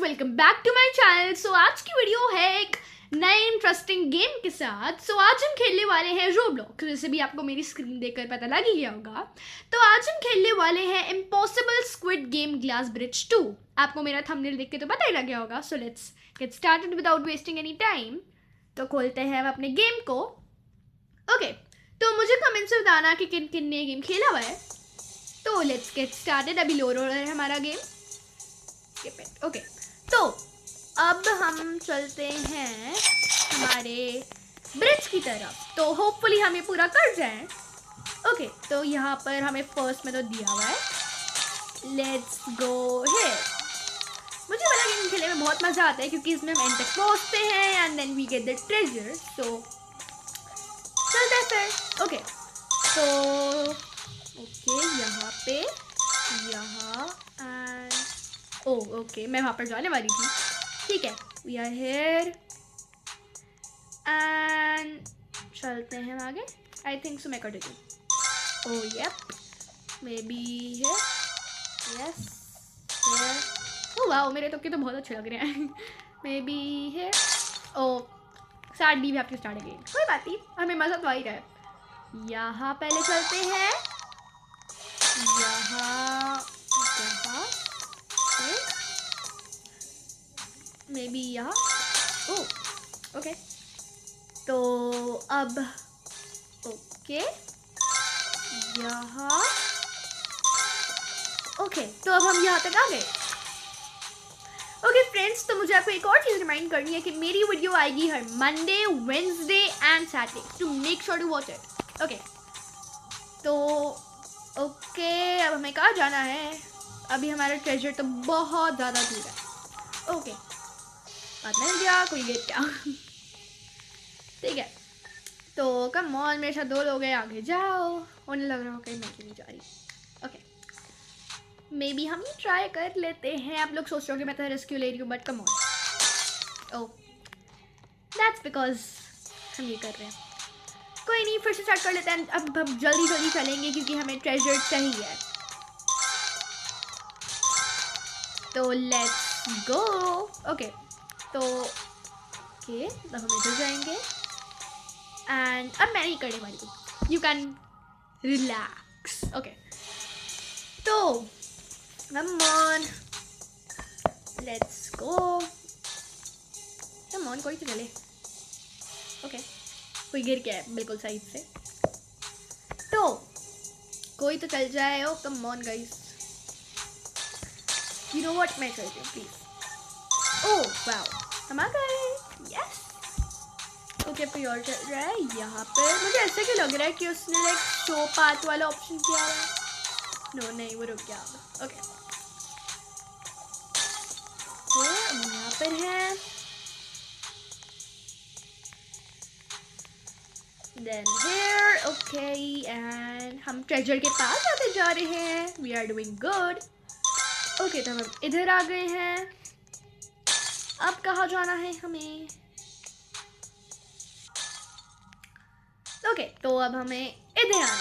Welcome back to my channel. So आज की video है एक नए इंटरेस्टिंग गेम के साथ। सो आज हम खेलने वाले हैं रोब्लॉक्स, जैसे भी आपको मेरी स्क्रीन देखकर पता लग ही गया होगा। तो आज हम खेलने वाले हैं impossible squid game glass bridge 2। आपको मेरा थंबनेल देख के तो पता ही लग गया होगा। So let's get started without wasting any time. तो खोलते हैं हम अपने गेम को। ओके, तो मुझे कमेंट्स में बताना कि किन किन ने गेम खेला हुआ है। तो लेट्स गेट स्टार्टेड। अभी लोड हो रहा है हमारा गेम। ओके, तो अब हम चलते हैं हमारे ब्रिज की तरफ। तो होपफुली हम ये पूरा कर जाएं। ओके, तो यहाँ पर हमें फर्स्ट में तो दिया हुआ है लेट्स गो हियर। मुझे वाला गेम खेलने में बहुत मज़ा आता है क्योंकि इसमें हम एंड तक पहुँचते हैं and then we get the treasure. तो चलते हैं फिर। ओके, तो यहाँ पे एंड ओके, मैं वहाँ पर जाने वाली थी। ठीक है, वी आर हेयर एंड चलते हैं हम आगे। आई थिंक सो मैं कर देती हूँ। Oh yup, maybe here, yes here. Oh wow, मेरे तुक्के तो बहुत अच्छे लग रहे हैं। Maybe here. Oh start भी आपके स्टार्ट अगेन, कोई बात नहीं, हमें मज़ा तो आ ही रहा है। यहाँ पहले चलते हैं, यहाँ मे बी यहाँ। ओह ओके, तो अब ओके यहाँ। ओके, तो अब हम यहाँ तक आ गए। ओके फ्रेंड्स, तो मुझे आपको एक और चीज़ रिमाइंड करनी है कि मेरी वीडियो आएगी हर Monday, Wednesday and Saturday, to make sure to watch it. Okay, तो ओके, अब हमें कहाँ जाना है? अभी हमारा ट्रेजर तो बहुत ज़्यादा दूर है। ओके, बात नहीं क्या, कोई गेट क्या। ठीक है, तो कम ऑन, मेरे साथ दो लोग हैं, आगे जाओ। उन्हें लग रहा हो कहीं मैं नहीं जा रही। ओके, मे बी हम ये ट्राई कर लेते हैं। आप लोग सोच रहे हो कि मैं तो रेस्क्यू ले रही हूँ, but come on. Oh that's because हम ये कर रहे हैं। कोई नहीं, फिर से स्टार्ट कर लेते हैं। अब हम जल्दी जल्दी चलेंगे क्योंकि हमें ट्रेजर चाहिए। तो लेट्स गो। ओके, तो ओके, अब हम इधर जाएंगे एंड अब मैं नहीं करने वाली हूँ, यू कैन रिलैक्स। ओके, तो come on, let's go. Come on, कोई तो चले। ओके, कोई गिर गया है बिल्कुल साइड से, तो कोई तो चल जाए। Oh come on guys, you know what, मैं चलती हूँ प्लीज। ओह वाओ, हम आ गए, यस। ओके, कोई और चल रहा है यहाँ पे। मुझे ऐसे क्यों लग रहा है कि उसने लाइक शो पाथ वाला ऑप्शन किया है। नो नहीं, वो रुक गया। ओके, हम यहाँ पर हैं, देन हियर। ओके, एंड हम ट्रेजर के पास आते जा रहे हैं। We are doing good. Okay, तो हम इधर आ गए हैं। अब कहाँ जाना है हमें? ओके, तो अब हमें इधर आना है।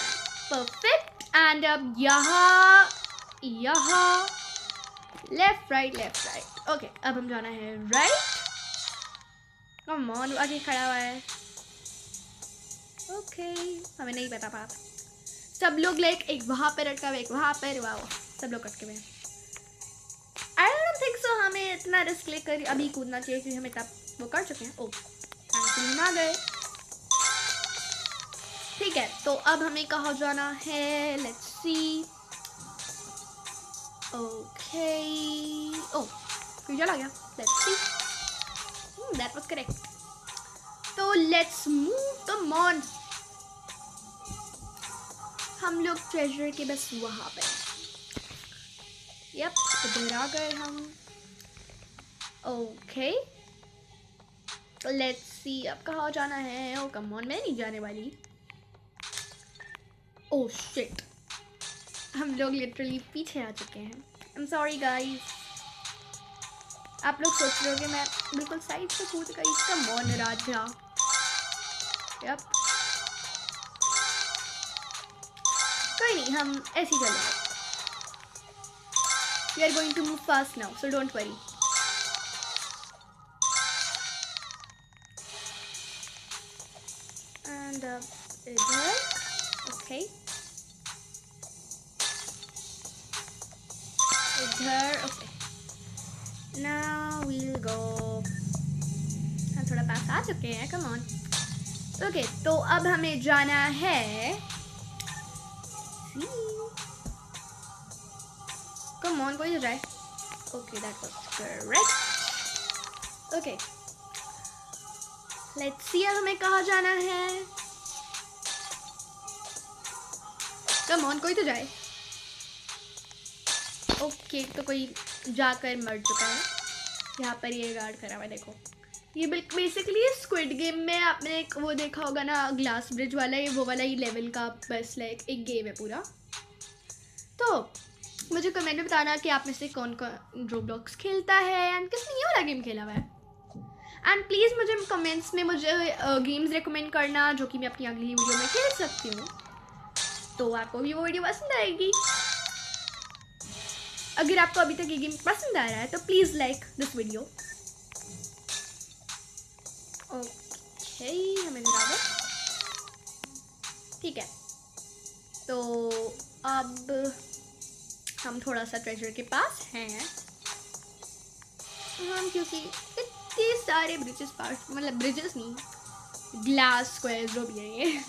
परफेक्ट, एंड अब यहाँ left right left right. Okay, अब हम जाना है राइट। कम ऑन, आगे खड़ा हुआ है। ओके, हमें नहीं पता बात। सब लोग लाइक एक वहाँ पर अटका हुआ, एक वहाँ पर। वाओ, सब लोग अटके हुए हैं। आई डोंट थिंक सो हमें इतना रिस्क लेकर अभी कूदना चाहिए क्योंकि हमें तब वो कर चुके हैं। ओह थैंक यू, आ गए। ठीक है, तो अब हमें कहाँ जाना है? Let's see. ओके, ओह कोई चला गया। Let's see, that was correct. तो लेट्स मूव, कम ऑन। हम लोग ट्रेजर के बस वहाँ पे। यप, इधर आ गए हम। ओके, तो लेट्स सी अब कहाँ जाना है? ओ कम ऑन, मैं नहीं जाने वाली। ओह शिट, हम लोग लिटरली पीछे आ चुके हैं। I am sorry guys. आप लोग सोच रहे हो कि मैं बिल्कुल साइड से कूद गई। Come on Raja. यप, कोई नहीं, हम ऐसे ही चलेंगे। We are going to move fast now, so don't worry. And इधर ओके इधर ओके नाउ वील गो। हम थोड़ा पास आ चुके हैं, कम ऑन। ओके तो अब हमें जाना है कम ऑन, कोई तो जाए। Okay that was correct. Okay let's see अब हमें कहाँ जाना है। कम ऑन, कोई तो जाए। ओके तो कोई जाकर मर चुका है। यहाँ पर ये गार्ड खड़ा हुआ है, देखो। ये बेसिकली स्क्विड गेम में आपने वो देखा होगा ना, ग्लास ब्रिज वाला, ये वो वाला ही लेवल का बस लाइक एक गेम है पूरा। तो मुझे कमेंट में बताना कि आप में से कौन कौन रोब्लॉक्स खेलता है एंड किसने ये वाला गेम खेला हुआ है। एंड प्लीज़ मुझे कमेंट्स में मुझे गेम्स रिकमेंड करना जो कि मैं अपनी अगली वीडियो में खेल सकती हूँ। तो आपको भी वो वीडियो पसंद आएगी। अगर आपको अभी तक ये गेम पसंद आ रहा है तो please like this video. Okay हमें मिला, ठीक है। तो अब हम थोड़ा सा ट्रेजर के पास हैं हम, क्योंकि इतने सारे ब्रिजेस पार, मतलब ब्रिजेस नहीं, ग्लास स्क्वायर जो भी है ये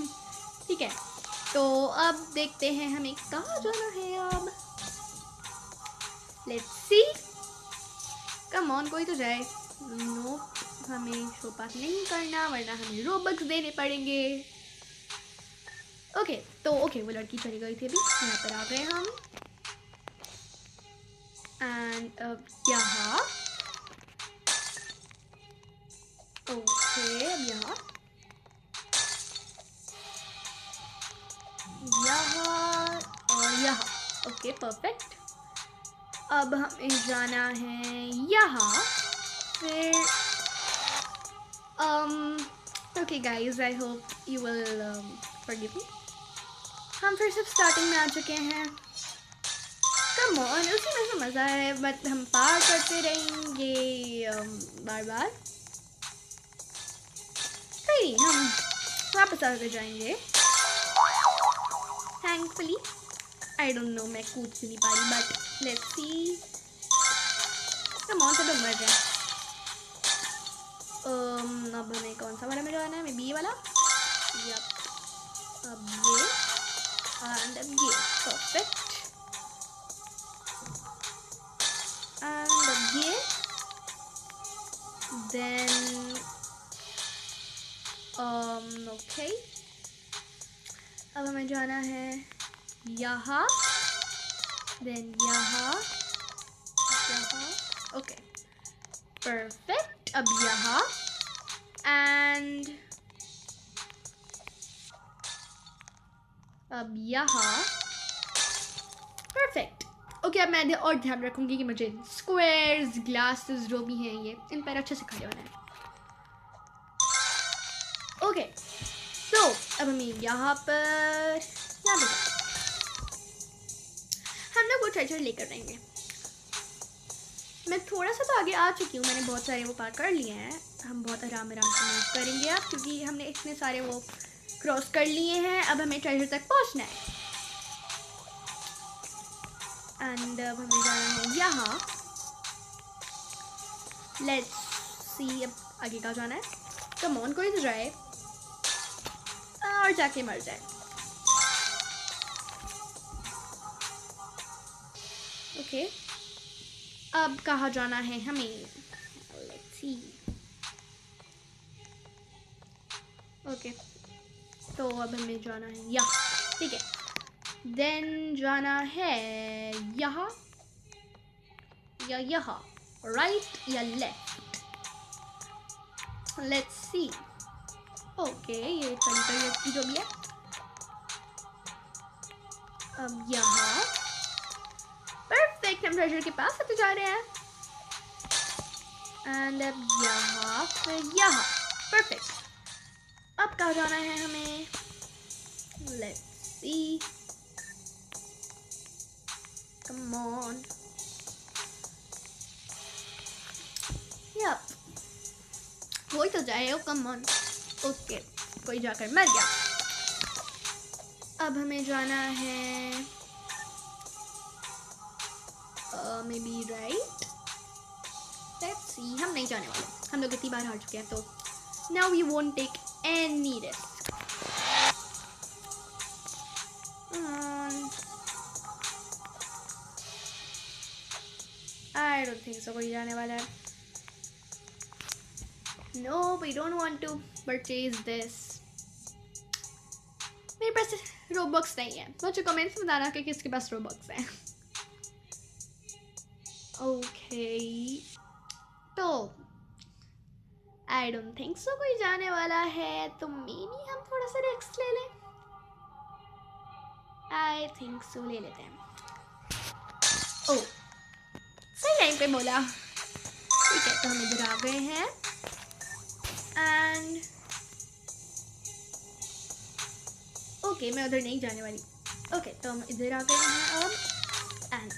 ठीक है। तो अब देखते हैं हमें कहाँ जाना है अब। लेट्स सी, कम ऑन, कोई तो जाए। नो हमें शो पास नहीं करना वरना हमें रोबक्स देने पड़ेंगे। ओके तो ओके वो लड़की चली गई थी, अभी यहाँ पर आ गए हम। एंड अब यहाँ ओके, अब यहाँ और यहाँ ओके परफेक्ट। अब हमें जाना है यहाँ फिर। Okay guys I hope you will forgive me. हम फिर से स्टार्टिंग में आ चुके हैं। कम ऑन, उसी में से मज़ा है, बट हम पार करते रहेंगे बार बार। नहीं हम वापस आते जाएंगे थैंकफुली। आई डोंट नो मैं कूद नहीं पा रही, but let's see. Come on, सब मर जाए। अब हमें कौन सा वाला में जाना है? मैं बी वाला। यप अब ये एंड अब ये परफेक्ट। एंड अब ये देन ओके अब हमें जाना है यहाँ, देन यहाँ ओके परफेक्ट। अब यहाँ एंड अब यहाँ परफेक्ट। ओके अब मैं और ध्यान रखूंगी कि मुझे स्क्वायर्स ग्लासेस जो भी हैं ये इन पर अच्छे से खड़े होना है। ओके तो अब हमें यहाँ पर हम लोग वो ट्रेजर लेकर रहेंगे। मैं थोड़ा सा तो आगे आ चुकी हूँ, मैंने बहुत सारे वो पार कर लिए हैं। हम बहुत आराम आराम से मूव करेंगे अब, क्योंकि हमने इतने सारे वो क्रॉस कर लिए हैं। अब हमें ट्रेजर तक पहुँचना है एंड अब हमें जाना है यहाँ। लेट्स सी अब आगे का जाना है। कम ऑन, कोई तो जाए और जाके मर जाए। ओके अब कहाँ जाना है हमें? Let's C. ओके तो अब हमें जाना है यहाँ, ठीक है। देन जाना है यहाँ या यहाँ, राइट या लेफ्ट। Let's see. ओके ये तरीका की जो भी है। अब यहाँ परफेक्ट, हम ट्रेजर के पास आते जा रहे हैं। एंड अब यहाँ फिर यहाँ परफेक्ट। अब कहाँ जाना है हमें? Let's see, come on. Yup कोई तो जाए, ओ कम ऑन। ओके कोई जाकर मर गया। अब हमें जाना है may be right, let's see. हम नहीं जाने वाले, हम लोग इतनी बार हार चुके हैं, तो now we won't take any risk. I don't think so कोई जाने वाला है। No, we don't want to purchase this. मेरे पास रोबॉक्स नहीं है, मुझे कमेंट्स में बताना कि किसके पास रोबॉक्स है। ओके, तो आई डोंट थिंक सो कोई जाने वाला है, तो मे बी हम थोड़ा सा रिस्क ले लें। आई थिंक सो ले लेते हैं। ओह, सही टाइम पे बोला। ठीक है, तो हम इधर आ गए हैं एंड ओके, मैं उधर नहीं जाने वाली। ओके, तो हम इधर आ गए हैं अब, एंड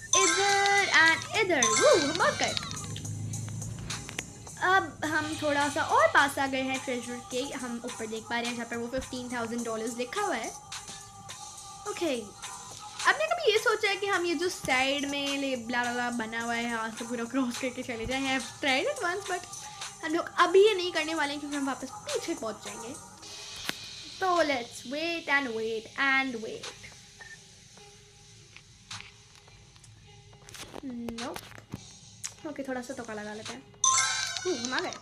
इधर हम भाग गए। अब हम थोड़ा सा और पास आ गए हैं ट्रेजर के। हम ऊपर देख पा रहे हैं जहाँ पर वो $15,000 लिखा हुआ है। ओके, आपने कभी ये सोचा है कि हम ये जो साइड में ब्ला बना हुआ है यहाँ से पूरा क्रॉस करके चले जाएं? I have tried it once, but हम लोग अभी ये नहीं करने वाले हैं क्योंकि हम वापस पीछे पहुँच जाएंगे। तो let's wait and wait and wait. No, okay, थोड़ा सा तोका लगा लेते हैं। हम आ गए।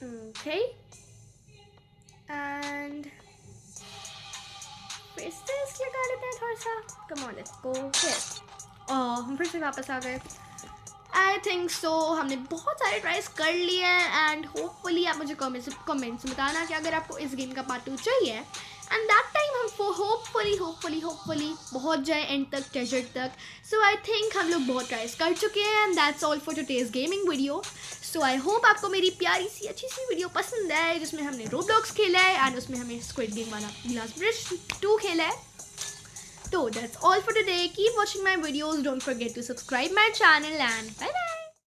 ओके, एंड फिर से इसलिए लगा लेते हैं थोड़ा सा। Come on, let's go. फिर हम फिर से वापस आ गए। आई थिंक सो हमने बहुत सारे ट्राइज कर लिए हैं एंड होपफुली आप मुझे कमेंट्स में बताना कि अगर आपको इस गेम का पार्ट 2 चाहिए, एंड दैट टाइम हम होपफुली पहुंच जाए एंड तक, ट्रेजर तक। सो आई थिंक हम लोग बहुत ट्राइज कर चुके हैं and that's all for today's gaming video. So I hope आपको मेरी प्यारी सी अच्छी सी वीडियो पसंद है जिसमें हमने रोब्लॉक्स खेला है एंड उसमें हमें स्क्विड गेम वाला ग्लास ब्रिज 2 खेला है। So that's all for today. Keep watching my videos. Don't forget to subscribe my channel and bye bye.